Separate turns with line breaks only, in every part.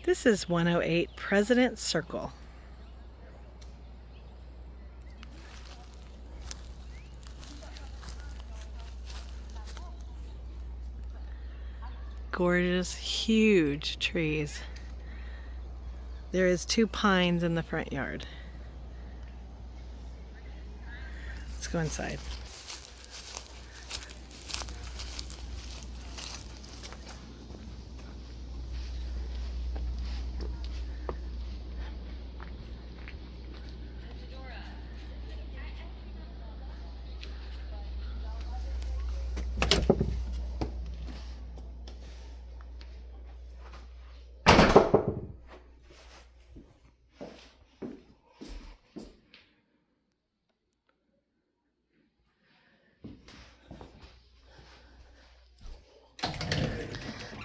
This is 108 President Circle. Gorgeous, huge trees. There is 2 pines in the front yard. Let's go inside.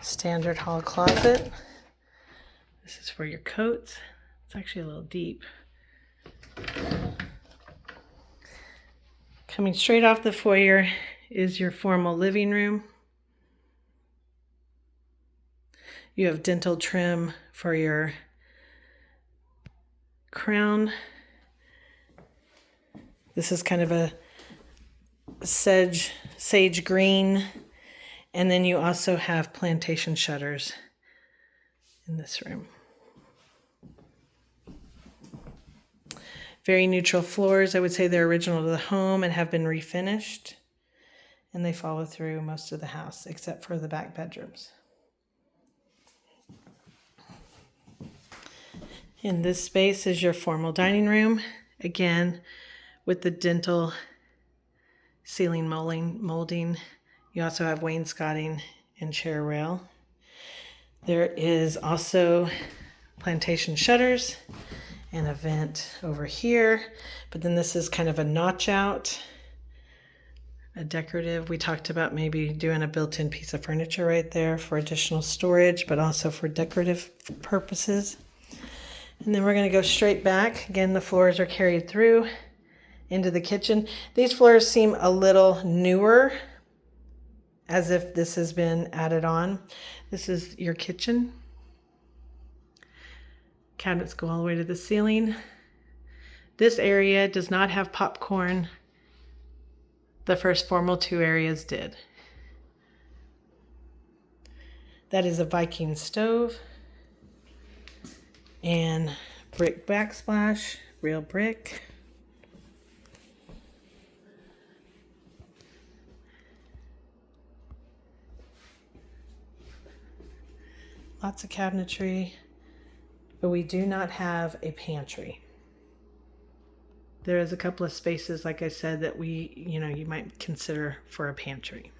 Standard hall closet. This is for your coats. It's actually a little deep. Coming straight off the foyer is your formal living room. You have dental trim for your crown. This is kind of a sage green. And then you also have plantation shutters in this room. Very neutral floors. I would say they're original to the home and have been refinished. And they follow through most of the house, except for the back bedrooms. In this space is your formal dining room. Again, with the dental ceiling molding. You also have wainscoting and chair rail. There is also plantation shutters and a vent over here. But then this is kind of a notch out, a decorative. We talked about maybe doing a built-in piece of furniture right there for additional storage, but also for decorative purposes. And then we're going to go straight back. Again, the floors are carried through into the kitchen. These floors seem a little newer, as if this has been added on. This is your kitchen. Cabinets go all the way to the ceiling. This area does not have popcorn. The first formal 2 areas did. That is a Viking stove and brick backsplash, real brick. Lots of cabinetry, but we do not have a pantry. There is a couple of spaces, like I said, that you might consider for a pantry.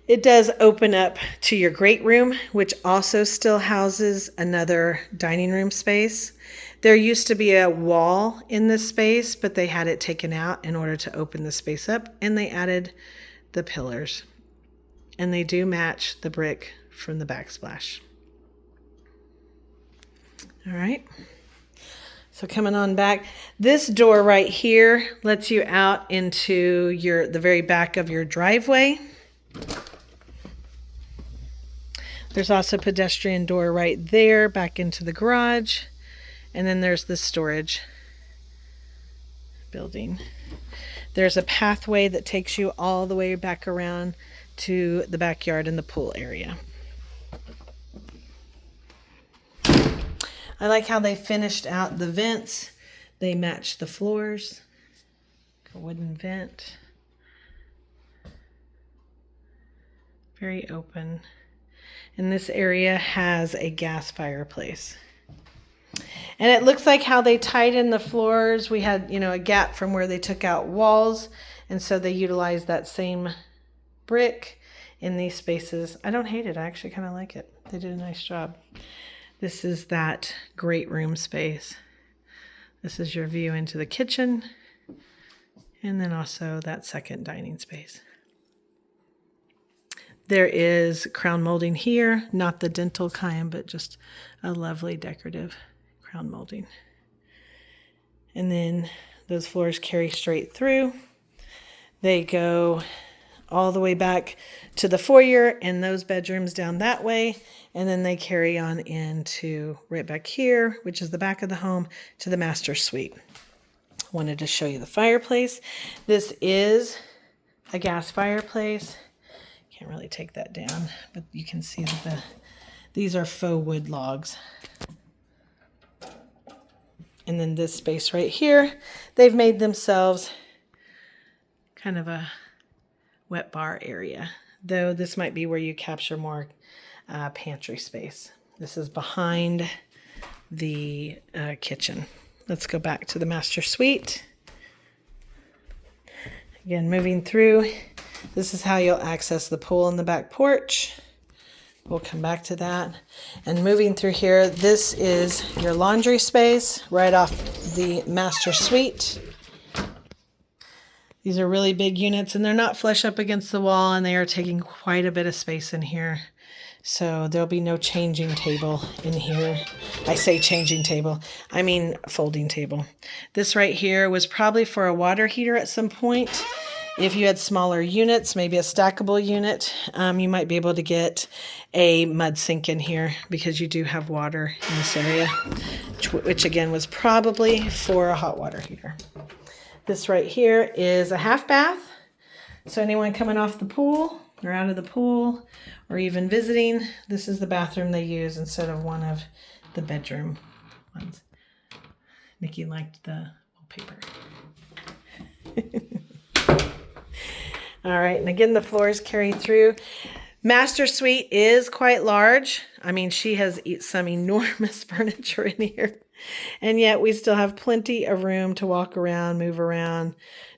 It does open up to your great room, which also still houses another dining room space. There used to be a wall in this space, but they had it taken out in order to open the space up, and they added the pillars. And they do match the brick from the backsplash. All right. So coming on back, this door right here lets you out into the very back of your driveway. There's also a pedestrian door right there back into the garage. And then there's the storage building. There's a pathway that takes you all the way back around to the backyard and the pool area. I like how they finished out the vents. They match the floors. A wooden vent. Very open. And this area has a gas fireplace. And it looks like how they tied in the floors. We had, a gap from where they took out walls. And so they utilized that same brick in these spaces. I don't hate it. I actually kind of like it. They did a nice job. This is that great room space. This is your view into the kitchen. And then also that second dining space. There is crown molding here, not the dental kind, but just a lovely decorative crown molding. And then those floors carry straight through. They go all the way back to the foyer and those bedrooms down that way. And then they carry on into right back here, which is the back of the home, to the master suite. Wanted to show you the fireplace. This is a gas fireplace. Can't really take that down, but you can see that these are faux wood logs. And then this space right here, they've made themselves kind of a wet bar area, though this might be where you capture more pantry space. This is behind the kitchen. Let's go back to the master suite. Again, moving through, this is how you'll access the pool and the back porch. We'll come back to that. And moving through here, this is your laundry space right off the master suite. These are really big units and they're not flush up against the wall, and they are taking quite a bit of space in here. So there'll be no changing table in here. I say changing table, I mean folding table. This right here was probably for a water heater at some point. If you had smaller units, maybe a stackable unit, you might be able to get a mud sink in here because you do have water in this area, which again was probably for a hot water heater. This right here is a half bath. So anyone coming off the pool or out of the pool or even visiting, this is the bathroom they use instead of one of the bedroom ones. Nikki liked the wallpaper. All right, and again, the floors carry through. Master suite is quite large. I mean, she has some enormous furniture in here, and yet we still have plenty of room to walk around, move around,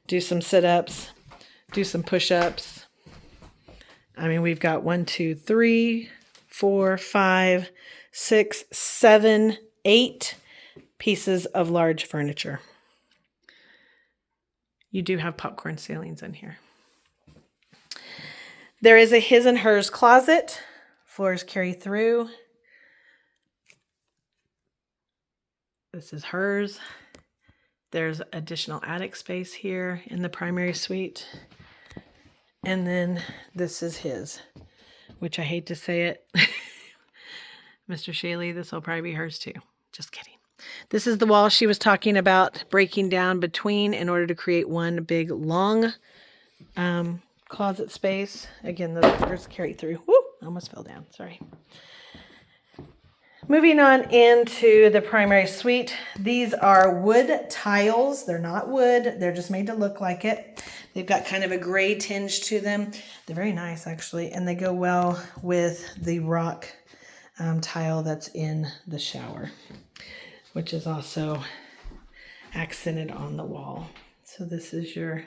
do some sit-ups, do some push-ups. I mean, we've got 1, 2, 3, 4, 5, 6, 7, 8 pieces of large furniture. You do have popcorn ceilings in here. There is a his and hers closet. Floors carry through. This is hers. There's additional attic space here in the primary suite. And then this is his, which I hate to say it. Mr. Shaley, this will probably be hers too. Just kidding. This is the wall she was talking about breaking down between in order to create one big long closet space. Again, the doors carry through. Woo! Almost fell down. Sorry. Moving on into the primary suite. These are wood tiles. They're not wood. They're just made to look like it. They've got kind of a gray tinge to them. They're very nice, actually, and they go well with the rock tile that's in the shower, which is also accented on the wall. So this is your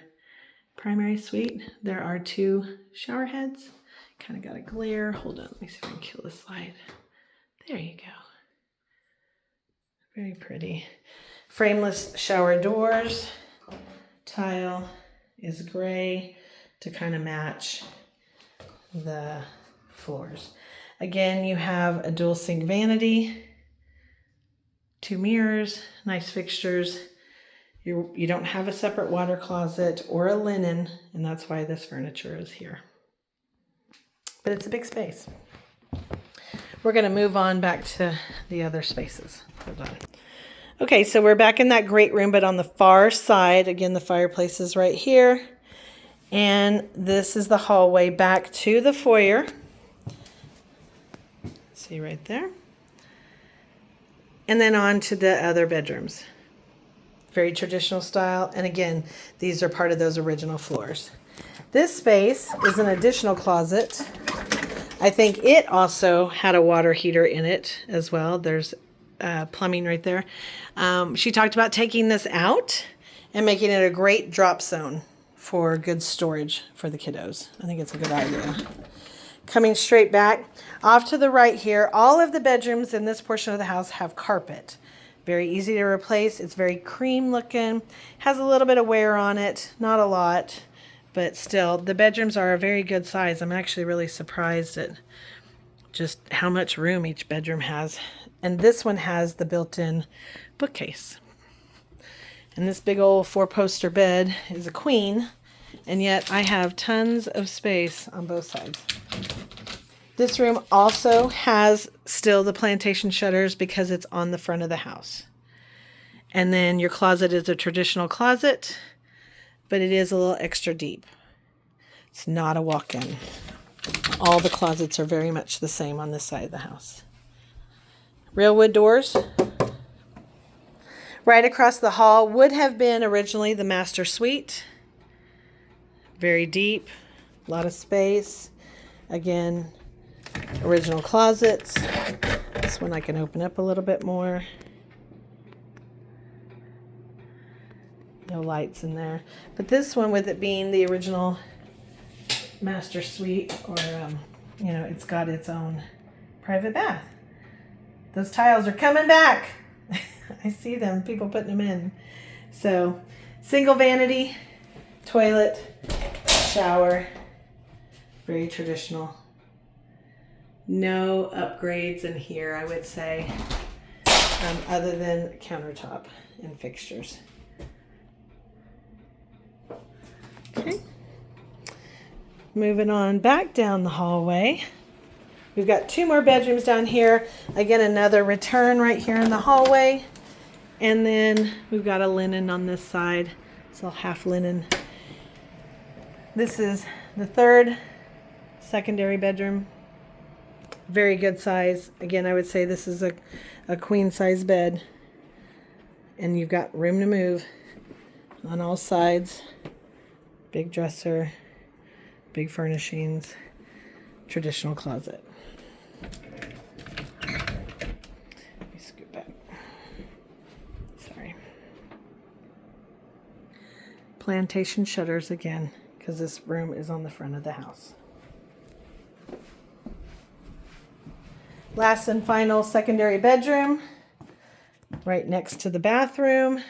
primary suite. There are 2 shower heads. Kind of got a glare. Hold on, let me see if I can kill the slide. There you go. Very pretty. Frameless shower doors. Tile is gray to kind of match the floors. Again, you have a dual sink vanity, 2 mirrors, nice fixtures. You don't have a separate water closet or a linen, and that's why this furniture is here. But it's a big space. We're going to move on back to the other spaces. Hold on. Okay, so we're back in that great room, but on the far side. Again, the fireplace is right here. And this is the hallway back to the foyer. See right there. And then on to the other bedrooms. Very traditional style. And again, these are part of those original floors. This space is an additional closet. I think it also had a water heater in it as well. There's plumbing right there. She talked about taking this out and making it a great drop zone for good storage for the kiddos. I think it's a good idea. Coming straight back, off to the right here, all of the bedrooms in this portion of the house have carpet. Very easy to replace. It's very cream looking. Has a little bit of wear on it, not a lot, but still, the bedrooms are a very good size. I'm actually really surprised at just how much room each bedroom has. And this one has the built-in bookcase. And this big old 4-poster bed is a queen. And yet I have tons of space on both sides. This room also has still the plantation shutters because it's on the front of the house. And then your closet is a traditional closet, but it is a little extra deep. It's not a walk-in. All the closets are very much the same on this side of the house. Real wood doors. Right across the hall would have been originally the master suite. Very deep, a lot of space. Again, original closets. This one I can open up a little bit more. No lights in there. But this one, with it being the original master suite, or, it's got its own private bath. Those tiles are coming back. I see them, people putting them in. So, single vanity, toilet, shower, very traditional. No upgrades in here, I would say, other than countertop and fixtures. Okay. Moving on back down the hallway. We've got 2 more bedrooms down here. Again, another return right here in the hallway. And then we've got a linen on this side. It's all half linen. This is the 3rd secondary bedroom. Very good size. Again, I would say this is a queen size bed. And you've got room to move on all sides. Big dresser, big furnishings, traditional closet. Let me scoot back. Sorry. Plantation shutters again, because this room is on the front of the house. Last and final secondary bedroom, right next to the bathroom.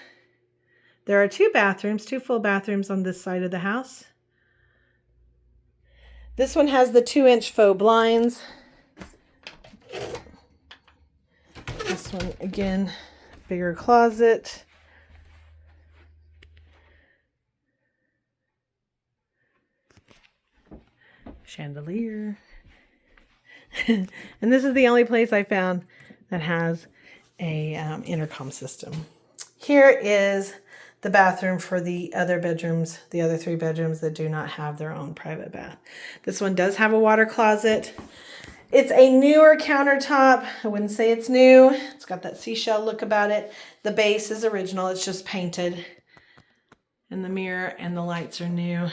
There are 2 bathrooms, 2 full bathrooms on this side of the house. This one has the 2-inch faux blinds. This one, again, bigger closet. Chandelier. And this is the only place I found that has a intercom system. Here is the bathroom for the other bedrooms, the other 3 bedrooms that do not have their own private bath. This one does have a water closet. It's a newer countertop. I wouldn't say it's new. It's got that seashell look about it. The base is original. It's just painted. And the mirror and the lights are new.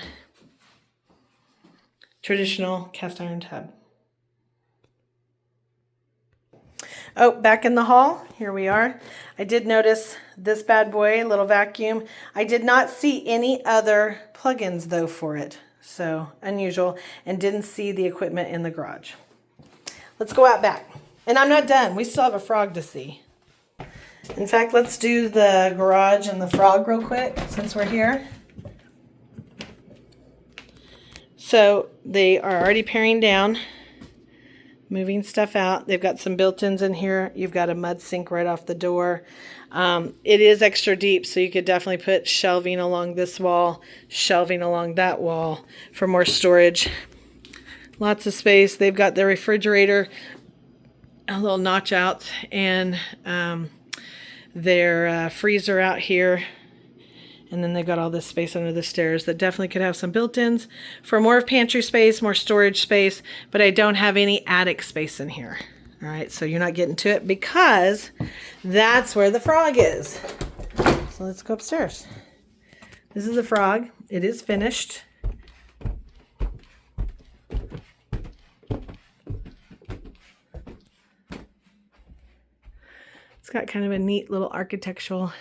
Traditional cast iron tub. Oh, back in the hall, here we are. I did notice this bad boy, little vacuum. I did not see any other plugins though for it. So unusual, and didn't see the equipment in the garage. Let's go out back. And I'm not done. We still have a frog to see. In fact, let's do the garage and the frog real quick since we're here. So they are already paring down. Moving stuff out. They've got some built-ins in here. You've got a mud sink right off the door. It is extra deep, so you could definitely put shelving along this wall, shelving along that wall for more storage. Lots of space. They've got their refrigerator, a little notch out, and their freezer out here. And then they've got all this space under the stairs that definitely could have some built-ins for more pantry space, more storage space, but I don't have any attic space in here. All right, so you're not getting to it because that's where the frog is. So let's go upstairs. This is the frog. It is finished. It's got kind of a neat little architectural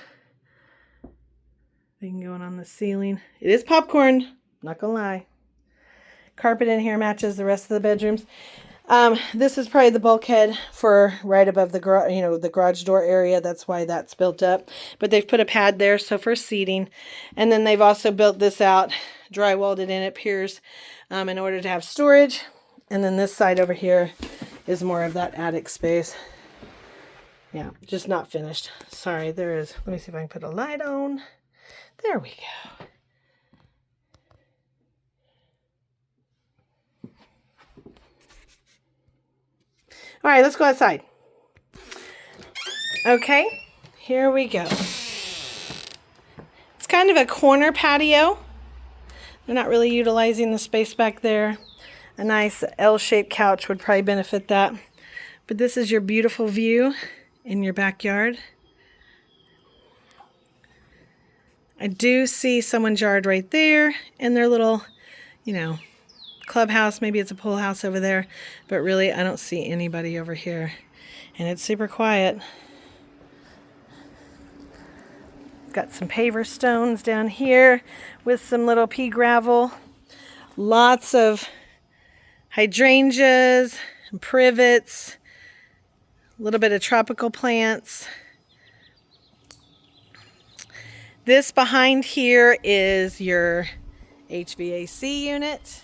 thing going on the ceiling. It is popcorn, not gonna lie. Carpet in here matches the rest of the bedrooms. This is probably the bulkhead for right above the the garage door area. That's why that's built up. But they've put a pad there, so for seating. And then they've also built this out, drywalled it in, it appears, in order to have storage. And then this side over here is more of that attic space. Yeah, just not finished. Sorry, let me see if I can put a light on. There we go. All right, let's go outside. Okay, here we go. It's kind of a corner patio. They're not really utilizing the space back there. A nice L-shaped couch would probably benefit that. But this is your beautiful view in your backyard. I do see someone's yard right there and their little, clubhouse. Maybe it's a pool house over there. But really, I don't see anybody over here. And it's super quiet. Got some paver stones down here with some little pea gravel. Lots of hydrangeas and privets. A little bit of tropical plants. This behind here is your HVAC unit.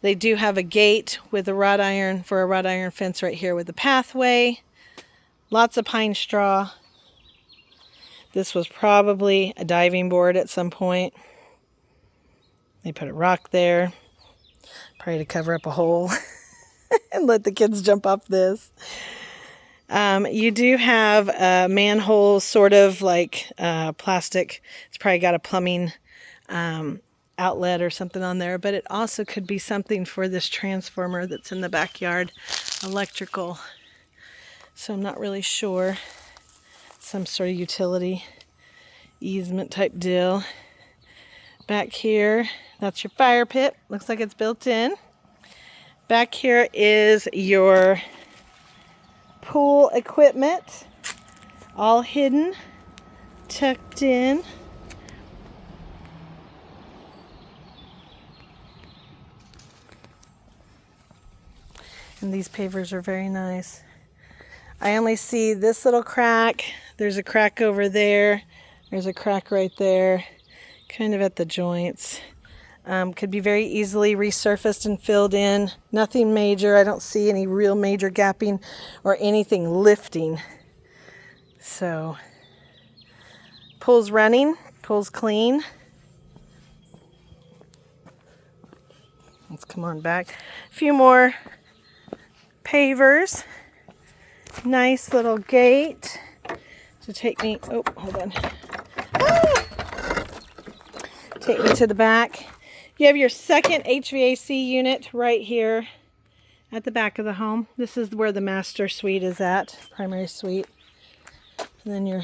They do have a gate with a wrought iron fence right here with a pathway. Lots of pine straw. This was probably a diving board at some point. They put a rock there, probably to cover up a hole and let the kids jump off this. You do have a manhole, sort of like plastic. It's probably got a plumbing outlet or something on there, but it also could be something for this transformer that's in the backyard, electrical. So I'm not really sure. Some sort of utility easement type deal. Back here, that's your fire pit. Looks like it's built in. Back here is your pool equipment, all hidden, tucked in. And these pavers are very nice. I only see this little crack. There's a crack over there. There's a crack right there, kind of at the joints. Could be very easily resurfaced and filled in. Nothing major. I don't see any real major gapping or anything lifting. So, pool's running. Pool's clean. Let's come on back. A few more pavers. Nice little gate to take me, hold on. Take me to the back. You have your second HVAC unit right here at the back of the home. This is where the master suite is at, primary suite. And then you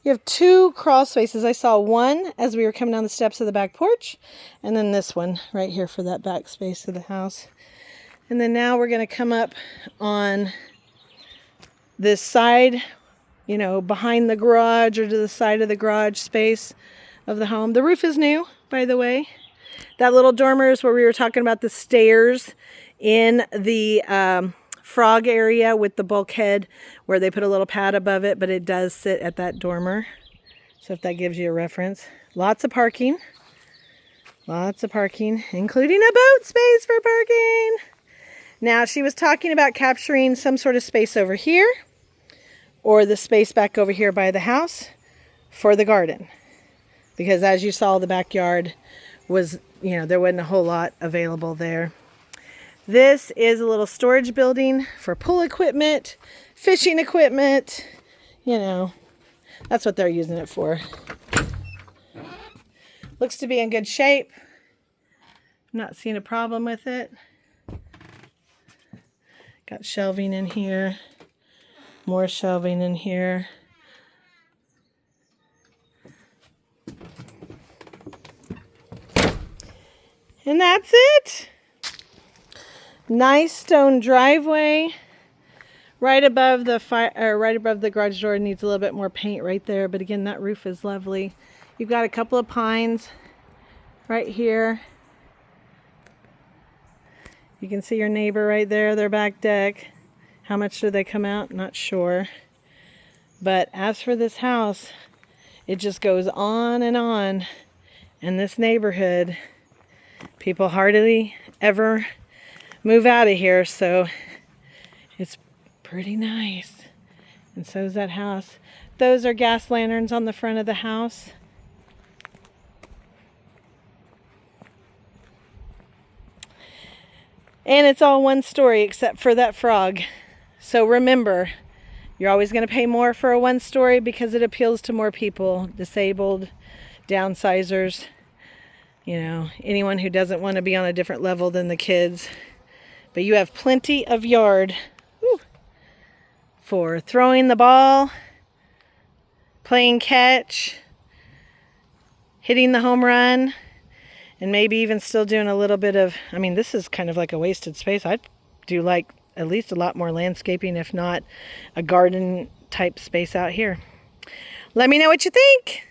have two crawl spaces. I saw one as we were coming down the steps of the back porch, and then this one right here for that back space of the house. And then now we're going to come up on this side, behind the garage or to the side of the garage space of the home. The roof is new, by the way. That little dormer is where we were talking about the stairs in the frog area with the bulkhead where they put a little pad above it, but it does sit at that dormer. So if that gives you a reference. Lots of parking, including a boat space for parking. Now, she was talking about capturing some sort of space over here or the space back over here by the house for the garden. Because as you saw, the backyard was, there wasn't a whole lot available there. This is a little storage building for pool equipment, fishing equipment, that's what they're using it for. Looks to be in good shape. I'm not seeing a problem with it. Got shelving in here, more shelving in here. And that's it. Nice stone driveway. Right above the garage door. Needs a little bit more paint right there, but again, that roof is lovely. You've got a couple of pines right here. You can see your neighbor right there, their back deck. How much do they come out? Not sure. But as for this house, it just goes on and on. In this neighborhood, people hardly ever move out of here, so it's pretty nice. And so is that house. Those are gas lanterns on the front of the house. And it's all one story except for that frog. So remember, you're always going to pay more for a one story because it appeals to more people, disabled, downsizers, you know, anyone who doesn't want to be on a different level than the kids. But you have plenty of yard for throwing the ball, playing catch, hitting the home run, and maybe even still doing a little bit of, I mean, this is kind of like a wasted space. I'd do like at least a lot more landscaping, if not a garden type space out here. Let me know what you think.